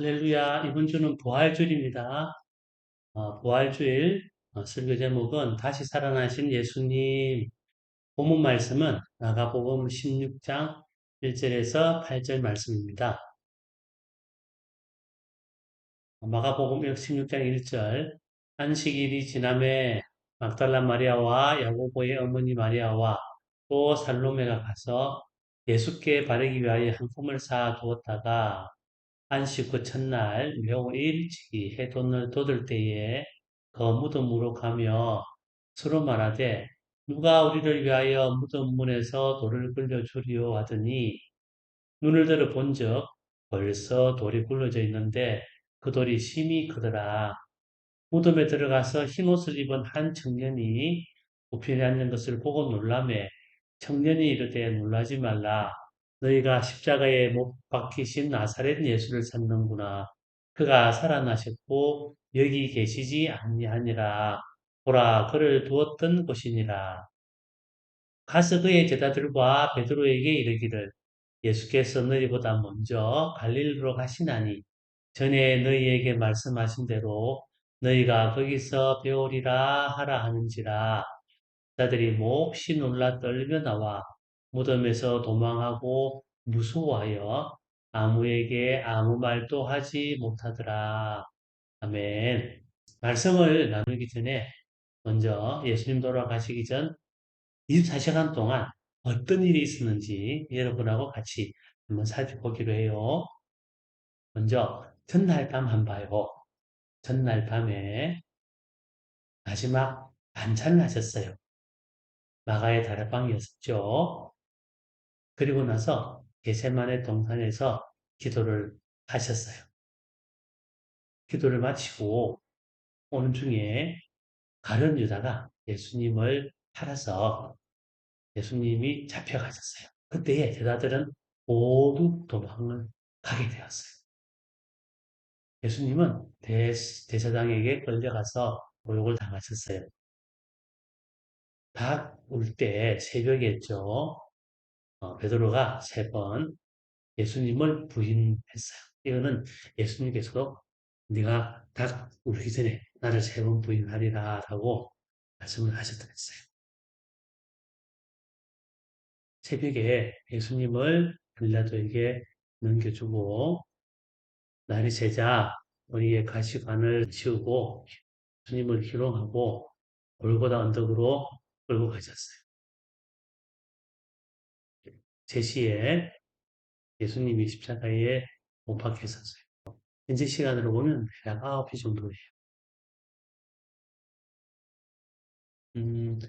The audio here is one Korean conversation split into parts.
할렐루야. 이번 주는 부활주일입니다. 부활주일 설교 제목은 다시 살아나신 예수님. 본문 말씀은 마가복음 16장 1절에서 8절 말씀입니다. 마가복음 16장 1절 안식일이 지남에 막달라 마리아와 야고보의 어머니 마리아와 또 살로메가 가서 예수께 바르기 위하여 한 품을 쌓아 두었다가 안식 후 첫날 매우 일찍이 해돋을 돋을 때에 그 무덤으로 가며 서로 말하되 누가 우리를 위하여 무덤 문에서 돌을 굴려주리오 하더니 눈을 들어 본즉 벌써 돌이 굴러져 있는데 그 돌이 심히 크더라. 무덤에 들어가서 흰옷을 입은 한 청년이 우편에 앉은 것을 보고 놀라매 청년이 이르되 놀라지 말라. 너희가 십자가에 못 박히신 나사렛 예수를 찾는구나. 그가 살아나셨고 여기 계시지 아니하니라. 보라 그를 두었던 곳이니라. 가서 그의 제자들과 베드로에게 이르기를 예수께서 너희보다 먼저 갈릴리로 가시나니 전에 너희에게 말씀하신 대로 너희가 거기서 배우리라 하라 하는지라. 자들이 몹시 놀라 떨며 나와 무덤에서 도망하고 무서워하여 아무에게 아무 말도 하지 못하더라. 아멘. 말씀을 나누기 전에 먼저 예수님 돌아가시기 전 24시간 동안 어떤 일이 있었는지 여러분하고 같이 한번 살펴보기로 해요. 먼저 전날 밤 한번 봐요. 전날 밤에 마지막 반찬을 하셨어요. 마가의 다락방이었죠. 그리고 나서 겟세마네 동산에서 기도를 하셨어요. 기도를 마치고 오는 중에 가룟 유다가 예수님을 팔아서 예수님이 잡혀가셨어요. 그때에 제자들은 모두 도망을 가게 되었어요. 예수님은 대제사장에게 끌려가서 모욕을 당하셨어요. 닭 울 때 새벽이었죠. 베드로가 3번 예수님을 부인했어요. 이거는 예수님께서도 네가 닭 울기 전에 나를 3번 부인하리라 라고 말씀을 하셨다했어요. 새벽에 예수님을 빌라도에게 넘겨주고 나리 제자 우리의 가시관을 치우고 예수님을 희롱하고 골고다 언덕으로 끌고 가셨어요. 제시에 예수님이 십자가에 못 박혔었어요. 현재 시간으로 보면 대략 9시 정도예요. 음,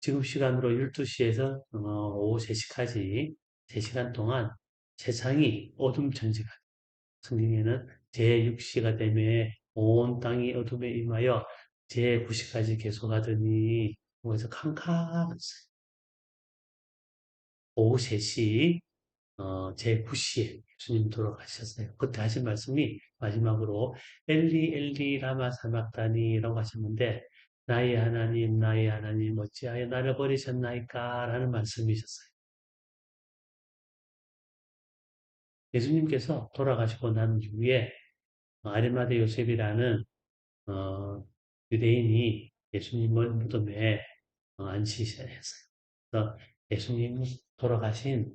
지금 시간으로 12시에서 오후 3시까지 3시간 동안 세상이 어둠천지가 성경에는 제6시가 되매 온 땅이 어둠에 임하여 제9시까지 계속하더니 거기서 캄캄했어요. 오후 3시 제9시에 예수님 돌아가셨어요. 그때 하신 말씀이 마지막으로 엘리 엘리 라마 사박다니라고 하셨는데 나의 하나님 어찌하여 나를 버리셨나이까 라는 말씀이셨어요. 예수님께서 돌아가시고 난 이후에 아리마대 요셉이라는 어, 유대인이 예수님을 무덤에 안치했어요. 그래서 예수님이 돌아가신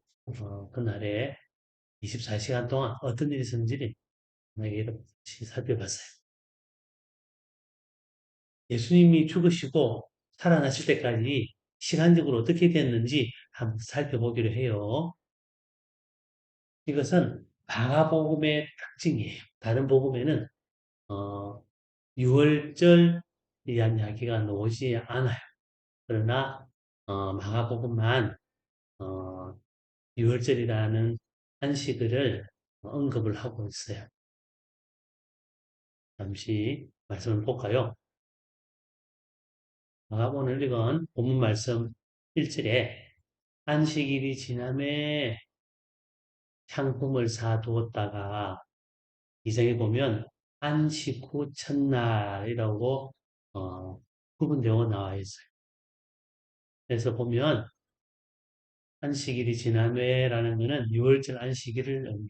그날에 24시간 동안 어떤 일이 있었는지 이렇게 살펴봤어요. 예수님이 죽으시고 살아나실 때까지 시간적으로 어떻게 됐는지 한번 살펴보기로 해요. 이것은 마가복음의 특징이에요. 다른 복음에는 어, 6월절에 대한 이야기가 나오지 않아요. 그러나 마가복음만 어, 6월절이라는 한식을 언급을 하고 있어요. 잠시 말씀을 볼까요? 오늘 읽은 본문 말씀 1절에 안식일이 지남에 향품을 사두었다가 이장에 보면 안식 후 첫날이라고 구분되어 나와 있어요. 그래서 보면 안식일이 지남에라는 것은 6월절 안식일을 의미해요.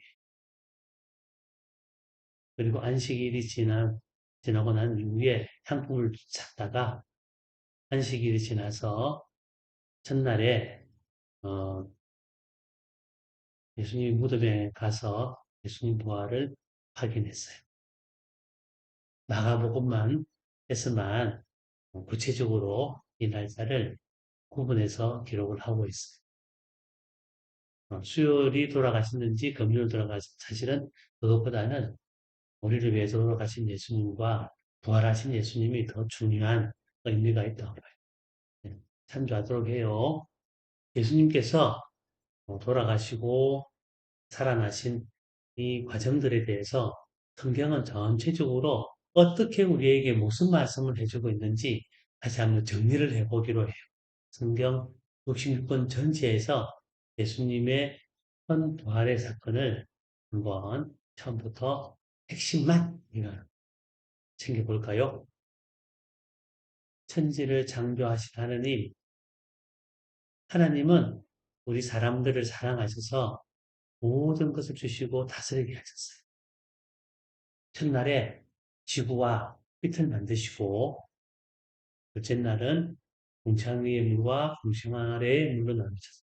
그리고 안식일이 지나고 난 이후에 향품을 샀다가 안식일이 지나서 전날에 어, 예수님 무덤에 가서 예수님 부활을 확인했어요. 마가복음만 에서만 구체적으로 이 날짜를 구분해서 기록을 하고 있어요. 수요일이 돌아가셨는지 금요일 돌아가신 사실은 그것보다는 우리를 위해서 돌아가신 예수님과 부활하신 예수님이 더 중요한 의미가 있다고 봐요. 네, 참조하도록 해요. 예수님께서 돌아가시고 살아나신 이 과정들에 대해서 성경은 전체적으로 어떻게 우리에게 무슨 말씀을 해주고 있는지 다시 한번 정리를 해보기로 해요. 성경 66권 전체에서 예수님의 현 부활의 사건을 한번 처음부터 핵심만 챙겨볼까요? 천지를 창조하신 하느님, 하나님은 우리 사람들을 사랑하셔서 모든 것을 주시고 다스리게 하셨어요. 첫날에 지구와 빛을 만드시고 둘째 날은 궁창 위의 물과 궁창 아래의 물로 나누셨어요.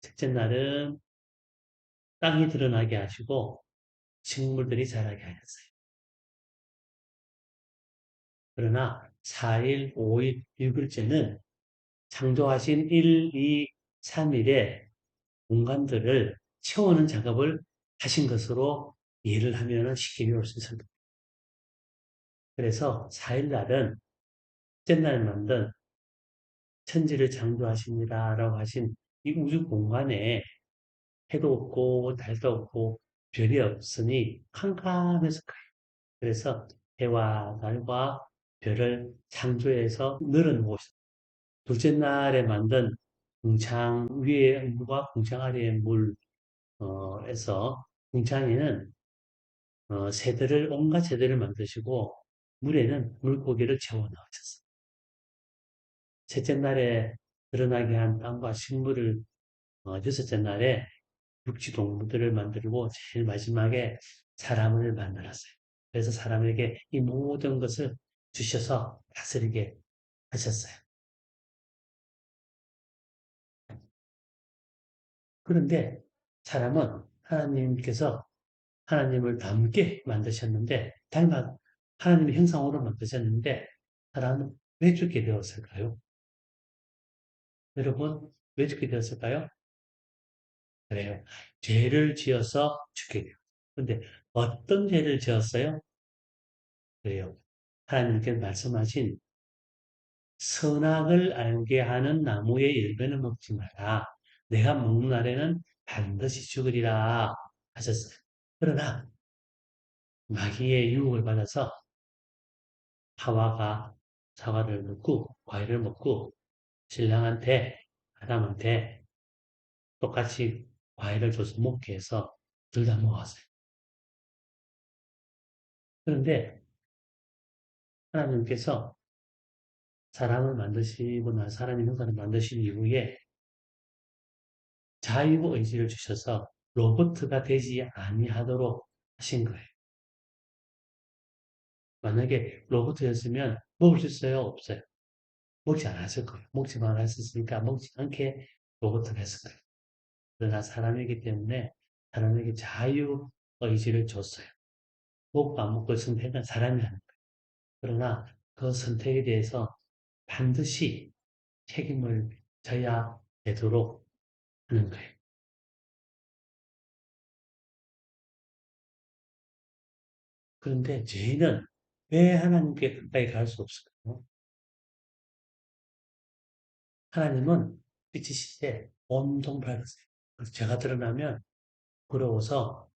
셋째 날은 땅이 드러나게 하시고 식물들이 자라게 하셨어요. 그러나 4일, 5일, 6일째는 창조하신 1, 2, 3일에 공간들을 채우는 작업을 하신 것으로 이해를 하면 쉽게 배울 수 있습니다. 그래서 4일 날은 첫째 날 만든 천지를 창조하시니라라고 하신 이 우주 공간에 해도 없고 달도 없고 별이 없으니 캄캄해서 가요. 그래서 해와 달과 별을 창조해서 늘은 곳. 둘째 날에 만든 궁창 위의 물과 궁창 아래의 물에서 궁창에는 새들을 온갖 새들을 만드시고 물에는 물고기를 채워 넣으셨어요. 셋째 날에 드러나게 한 땅과 식물을 여섯째 날에 육지 동물들을 만들고 제일 마지막에 사람을 만들었어요. 그래서 사람에게 이 모든 것을 주셔서 다스리게 하셨어요. 그런데 사람은 하나님께서 하나님을 닮게 만드셨는데, 하나님의 형상으로 만드셨는데, 사람은 왜 죽게 되었을까요? 여러분, 왜 죽게 되었을까요? 그래요. 죄를 지어서 죽게 돼요. 근데 어떤 죄를 지었어요? 그래요. 하나님께 말씀하신 선악을 알게 하는 나무의 열매는 먹지 마라. 내가 먹는 날에는 반드시 죽으리라 하셨어요. 그러나 마귀의 유혹을 받아서 하와가 사과를 먹고 과일을 먹고 신랑한테 아담한테 똑같이 과일을 줘서 먹게 해서 둘 다 먹었어요. 그런데 하나님께서 사람을 만드시고 사람의 형상을 만드신 이후에 자유의지를 주셔서 로봇가 되지 아니하도록 하신 거예요. 만약에 로봇이었으면 먹을 수 있어요? 없어요? 먹지 않았을 거예요. 먹지 않았으니까 먹지 않게 로봇을 했을 거예요. 그러나 사람이기 때문에 사람에게 자유의지를 줬어요. 먹고 안 먹고 선택은 사람이 하는 거예요. 그러나 그 선택에 대해서 반드시 책임을 져야 되도록 하는 거예요. 그런데 죄인은 왜 하나님께 가까이 갈 수 없을까요? 하나님은 빛이시되 온통 밝으세요. 그래서 죄가 드러나면 부러워서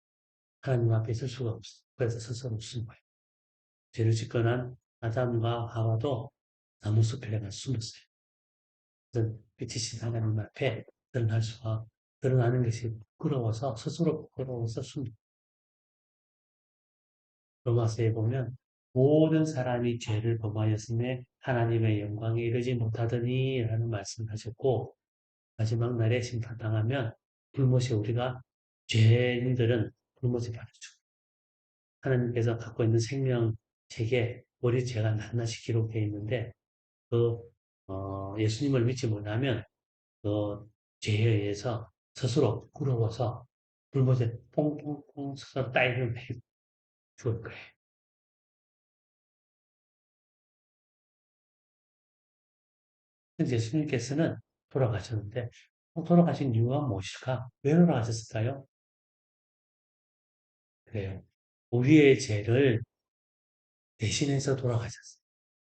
하나님 앞에 있을 수가 없어요. 그래서 스스로 숨은 거예요. 죄를 짓고 난 아담과 하와도 나무 숲에 가 숨었어요. 그래서 빛이신 하나님 앞에 드러나는 것이 부끄러워서 스스로 부끄러워서 숨은 로마서에 보면 모든 사람이 죄를 범하였음에 하나님의 영광에 이르지 못하더니 라는 말씀을 하셨고 마지막 날에 심판당하면 불못이 우리가 죄인들은 불못에 받아주고 하나님께서 갖고 있는 생명책에 우리 죄가 낱낱이 기록되어 있는데 그 예수님을 믿지 못하면 그 죄에 의해서 스스로 부끄러워서 불못에 퐁퐁퐁 스스로 따위를 매고 죽을 거예요. 그래서 예수님께서는 돌아가셨는데 돌아가신 이유가 무엇일까? 왜 돌아가셨을까요? 그래요. 우리의 죄를 대신해서 돌아가셨어요.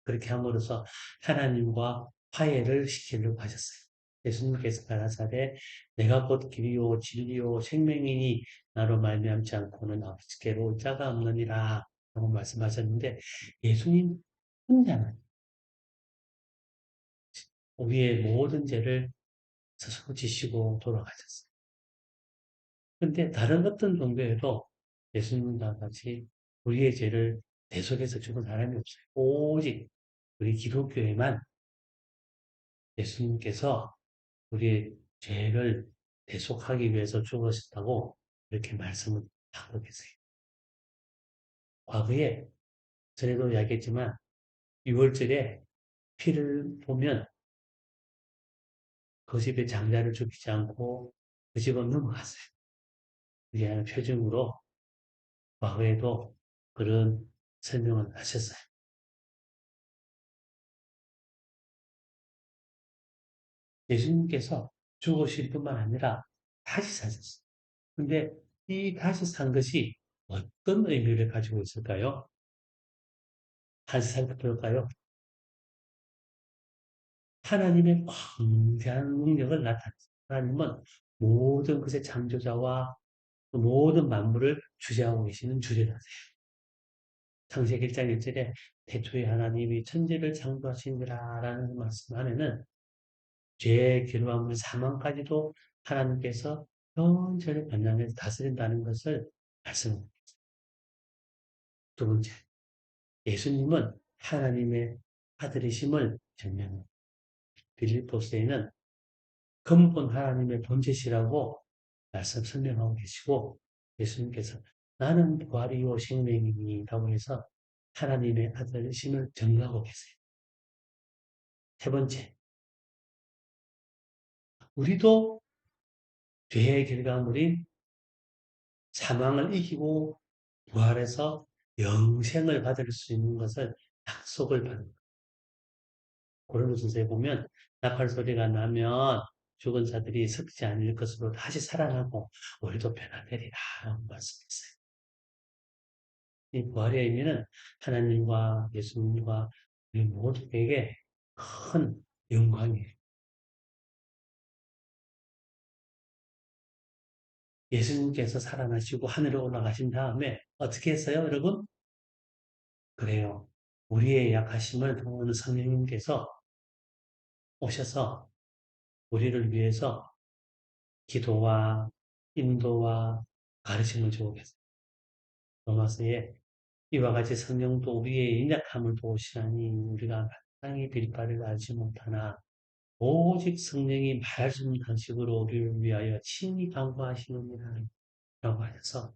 그렇게 함으로써 하나님과 화해를 시키려고 하셨어요. 예수님께서 가라사대 내가 곧 길이요 진리요 생명이니 나로 말미암지 않고는 아버지께로 올 자가 없느니라 라고 말씀하셨는데 예수님 혼자는 우리의 모든 죄를 스스로 지시고 돌아가셨어요. 근데 다른 어떤 종교에도 예수님과 같이 우리의 죄를 대속해서 죽은 사람이 없어요. 오직 우리 기독교에만 예수님께서 우리의 죄를 대속하기 위해서 죽으셨다고 이렇게 말씀을 하고 계세요. 과거에 전에도 이야기했지만 6월절에 피를 보면 그 집에 장자를 죽이지 않고 그 집은 넘어갔어요. 그게 하나 표징으로 과거에도 그런 설명을 하셨어요. 예수님께서 죽으실 뿐만 아니라 다시 사셨어요. 근데 이 다시 산 것이 어떤 의미를 가지고 있을까요? 다시 살펴볼까요? 하나님의 광대한 능력을 나타냈어요. 하나님은 모든 것의 창조자와 모든 만물을 주재하고 계시는 주제자세요. 창세기 1장 1절에 태초에 하나님이 천지를 창조하시니라 라는 말씀 안에는 죄의 기록함을 사망까지도 하나님께서 현재를 변장해서 다스린다는 것을 말씀합니다. 두 번째, 예수님은 하나님의 아들이심을 증명합니다. 빌립보스에는 근본 하나님의 본체시라고 말씀 설명하고 계시고 예수님께서 나는 부활이요 생명이니라고 해서 하나님의 아들이심을 증거하고 계세요. 세 번째, 우리도 죄의 결과물인 사망을 이기고 부활해서 영생을 받을 수 있는 것을 약속을 받는 고린도전서에 보면 나팔 소리가 나면 죽은 자들이 섞지 않을 것으로 다시 살아나고 우리도 변화되리라 라고 말씀했어요. 이 부활의 의미는 하나님과 예수님과 우리 모두에게 큰 영광이에요. 예수님께서 살아나시고 하늘에 올라가신 다음에 어떻게 했어요, 여러분? 그래요. 우리의 약하심을 도우는 성령님께서 오셔서 우리를 위해서 기도와 인도와 가르침을 주고 계세요. 로마서에 이와 같이 성령도 우리의 연약함을 도우시나니 우리가 마땅히 빌바를 알지 못하나 오직 성령이 말할 수 없는 방식으로 우리를 위하여 친히 간구하시느니라 라고 하셔서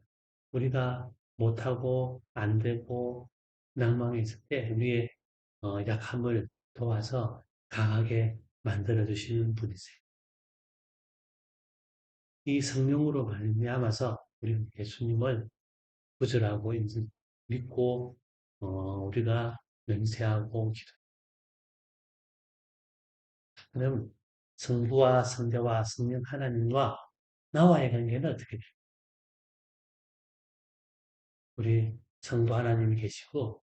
우리가 못하고 안 되고 낭망했을 때 우리의 약함을 도와서 강하게 만들어 주시는 분이세요. 이 성령으로 말미암아서 우리는 예수님을 구절하고 믿고 우리가 맹세하고 기도하는 성부와 성자와 성령 하나님과 나와의 관계는 어떻게 돼요? 우리 성부 하나님이 계시고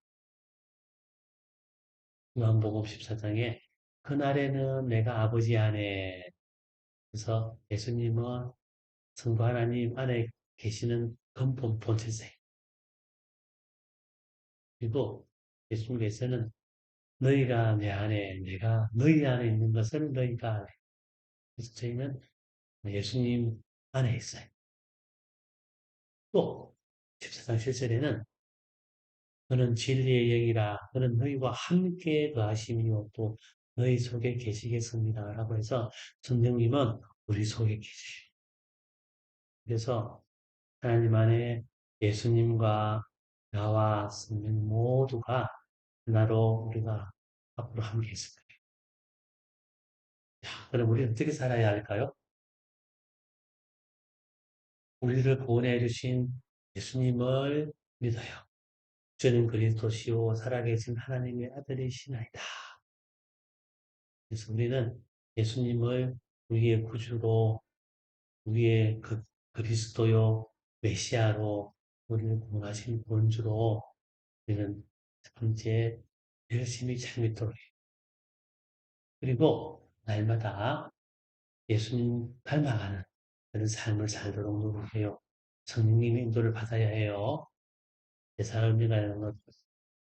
요한복음 14장에 그날에는 내가 아버지 안에 그래서 예수님은 성부 하나님 안에 계시는 근본 본체세. 그리고 예수님께서는 너희가 내 안에, 내가 너희 안에 있는 것을 너희가 알아. 그래서 저희는 예수님 안에 있어요. 또 14장 7절에는 그는 진리의 영이라 그는 너희와 함께 거하심이요 또 너희 속에 계시겠습니다. 라고 해서 성령님은 우리 속에 계시요. 그래서 하나님 안에 예수님과 나와 성령 모두가 하나로 우리가 앞으로 함께 있을 거예요. 자, 그럼 우리 어떻게 살아야 할까요? 우리를 구원해 주신 예수님을 믿어요. 주는 그리스도시요 살아계신 하나님의 아들이시나이다. 그래서 우리는 예수님을 우리의 구주로, 우리의 그 그리스도요 메시아로 우리를 구원하신 본주로 우리는 첫 번째 열심히 잘 믿도록 해요. 그리고 날마다 예수님 닮아가는 그런 삶을 살도록 노력해요. 성령님의 인도를 받아야 해요.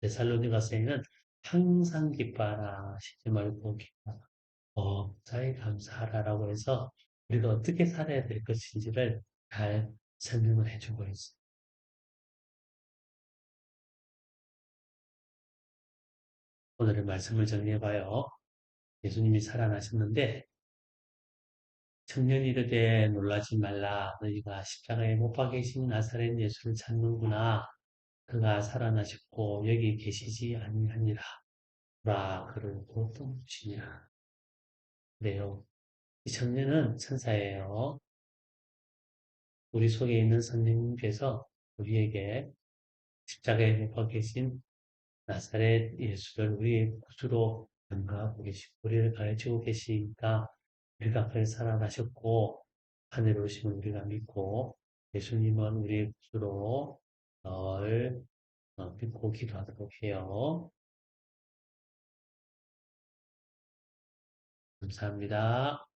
데살로니가서에는 항상 기뻐하라 쉬지 말고 기뻐하라 범사에 감사하라라고 해서 우리가 어떻게 살아야 될 것인지를 잘 설명을 해주고 있어요. 오늘의 말씀을 정리해봐요. 예수님이 살아나셨는데 청년이 이르되 놀라지 말라 너희가 십자가에 못 박이신 나사렛 예수를 찾는구나. 그가 살아나셨고 여기 계시지 아니하니라. 라 그를 보통 주시니라. 그래요. 이 청년은 천사예요. 우리 속에 있는 선생님께서 우리에게 십자가에 못 박히신 나사렛 예수를 우리의 구주로 연가하고 계시고 우리를 가르치고 계시니까 우리가 그를 살아나셨고 하늘에 오심을 우리가 믿고 예수님은 우리의 구주로 늘 믿고 기도하도록 해요. 감사합니다.